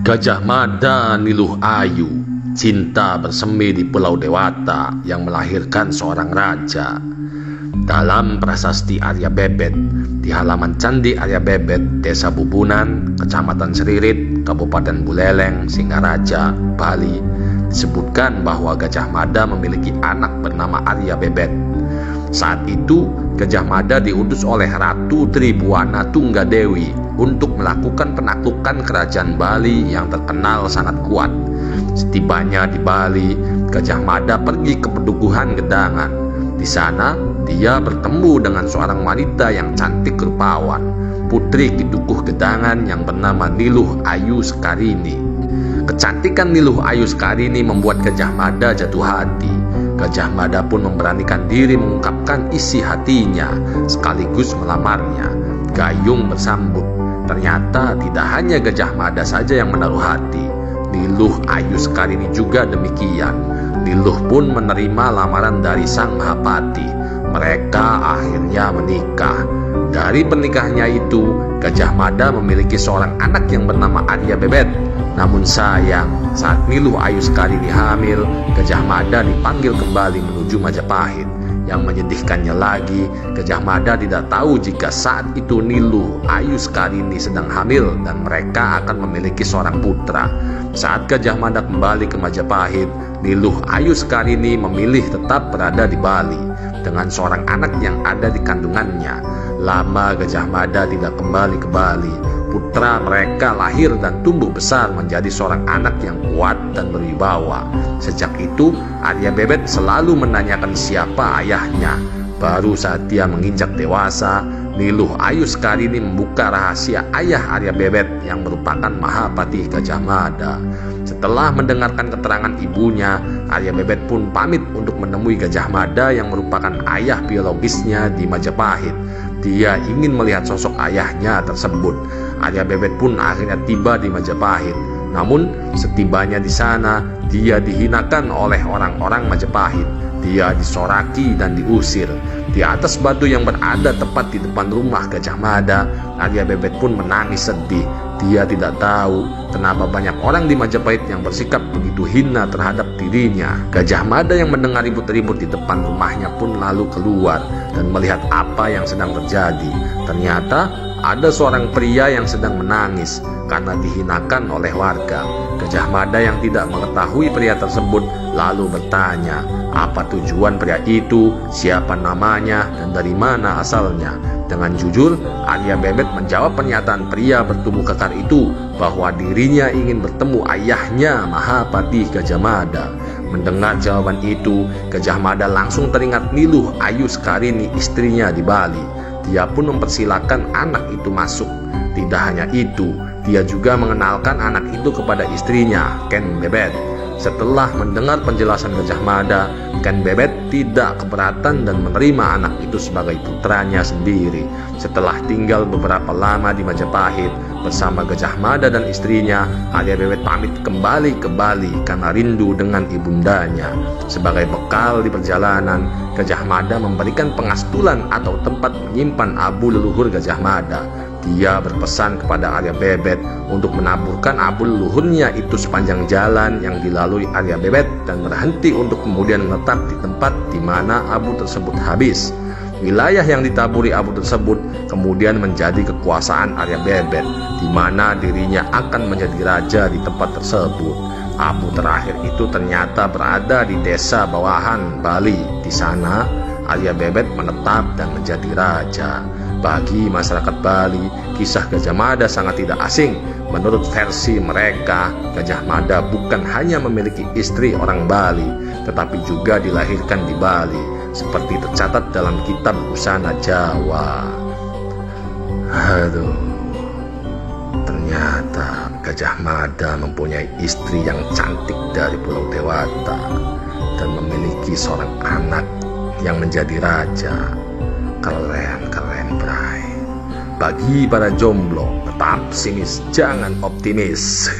Gajah Mada Niluh Ayu, cinta bersemi di Pulau Dewata yang melahirkan seorang raja. Dalam prasasti Arya Bebet, di halaman Candi Arya Bebet, Desa Bubunan, Kecamatan Seririt, Kabupaten Buleleng, Singaraja, Bali, disebutkan bahwa Gajah Mada memiliki anak bernama Arya Bebet. Saat itu, Gajah Mada diutus oleh Ratu Tribuana Tunggadewi untuk melakukan penaklukan kerajaan Bali yang terkenal sangat kuat. Setibanya di Bali, Gajah Mada pergi ke Pedukuhan Gedangan. Di sana, dia bertemu dengan seorang wanita yang cantik rupawan, putri Kidukuh Gedangan yang bernama Niluh Ayu Sekarini. Kecantikan Niluh Ayu Sekarini membuat Gajah Mada jatuh hati. Gajah Mada pun memberanikan diri mengungkapkan isi hatinya, sekaligus melamarnya. Gayung bersambut. Ternyata tidak hanya Gajah Mada saja yang menaruh hati. Niluh Ayu Sekarini juga demikian. Niluh pun menerima lamaran dari sang Mahapati. Mereka akhirnya menikah. Dari pernikahannya itu, Gajah Mada memiliki seorang anak yang bernama Arya Bebet. Namun sayang, saat Niluh Ayu Sekarini hamil, Gajah Mada dipanggil kembali menuju Majapahit. Yang menyedihkannya lagi, Gajah Mada tidak tahu jika saat itu Niluh Ayu Sekarini sedang hamil dan mereka akan memiliki seorang putra. Saat Gajah Mada kembali ke Majapahit, Niluh Ayu Sekarini memilih tetap berada di Bali dengan seorang anak yang ada di kandungannya. Lama Gajah Mada tidak kembali ke Bali. Putra mereka lahir dan tumbuh besar menjadi seorang anak yang kuat dan berwibawa. Sejak itu, Arya Bebet selalu menanyakan siapa ayahnya. Baru saat dia menginjak dewasa, Niluh Ayu Sekarini membuka rahasia ayah Arya Bebet yang merupakan Mahapati Gajah Mada. Setelah mendengarkan keterangan ibunya, Arya Bebet pun pamit untuk menemui Gajah Mada yang merupakan ayah biologisnya di Majapahit. Dia ingin melihat sosok ayahnya tersebut. Arya Bebet pun akhirnya tiba di Majapahit. Namun setibanya di sana, dia dihinakan oleh orang-orang Majapahit. Dia disoraki dan diusir. Di atas batu yang berada tepat di depan rumah Gajah Mada, Arya Bebet pun menangis sedih. Dia tidak tahu kenapa banyak orang di Majapahit yang bersikap begitu hina terhadap dirinya. Gajah Mada yang mendengar ribut-ribut di depan rumahnya pun lalu keluar dan melihat apa yang sedang terjadi. Ternyata ada seorang pria yang sedang menangis karena dihinakan oleh warga. Gajah Mada yang tidak mengetahui pria tersebut lalu bertanya, apa tujuan pria itu, siapa namanya, dan dari mana asalnya. Dengan jujur, Arya Bebet menjawab pernyataan pria bertubuh kekar itu bahwa dirinya ingin bertemu ayahnya Mahapati Gajah Mada. Mendengar jawaban itu, Gajah Mada langsung teringat Niluh Ayu Sekarini, istrinya di Bali. Dia pun mempersilahkan anak itu masuk. Tidak hanya itu, dia juga mengenalkan anak itu kepada istrinya, Ken Bebet. Setelah mendengar penjelasan Gajah Mada, Ken Bebet tidak keberatan dan menerima anak itu sebagai putranya sendiri. Setelah tinggal beberapa lama di Majapahit bersama Gajah Mada dan istrinya, Arya Bebet pamit kembali ke Bali karena rindu dengan ibundanya. Sebagai bekal di perjalanan, Gajah Mada memberikan pengastulan atau tempat menyimpan abu leluhur Gajah Mada. Dia berpesan kepada Arya Bebet untuk menaburkan abu leluhurnya itu sepanjang jalan yang dilalui Arya Bebet dan berhenti untuk kemudian menetap di tempat di mana abu tersebut habis. Wilayah yang ditaburi abu tersebut kemudian menjadi kekuasaan Arya Bebet, di mana dirinya akan menjadi raja di tempat tersebut. Abu terakhir itu ternyata berada di desa Bawahan, Bali. Di sana, Arya Bebet menetap dan menjadi raja. Bagi masyarakat Bali, kisah Gajah Mada sangat tidak asing. Menurut versi mereka, Gajah Mada bukan hanya memiliki istri orang Bali, tetapi juga dilahirkan di Bali, seperti tercatat dalam kitab Busana Jawa. Aduh, ternyata Gajah Mada mempunyai istri yang cantik dari Pulau Dewata dan memiliki seorang anak yang menjadi raja. Keren, bray. Bagi para jomblo, tetap pesimis, jangan optimis.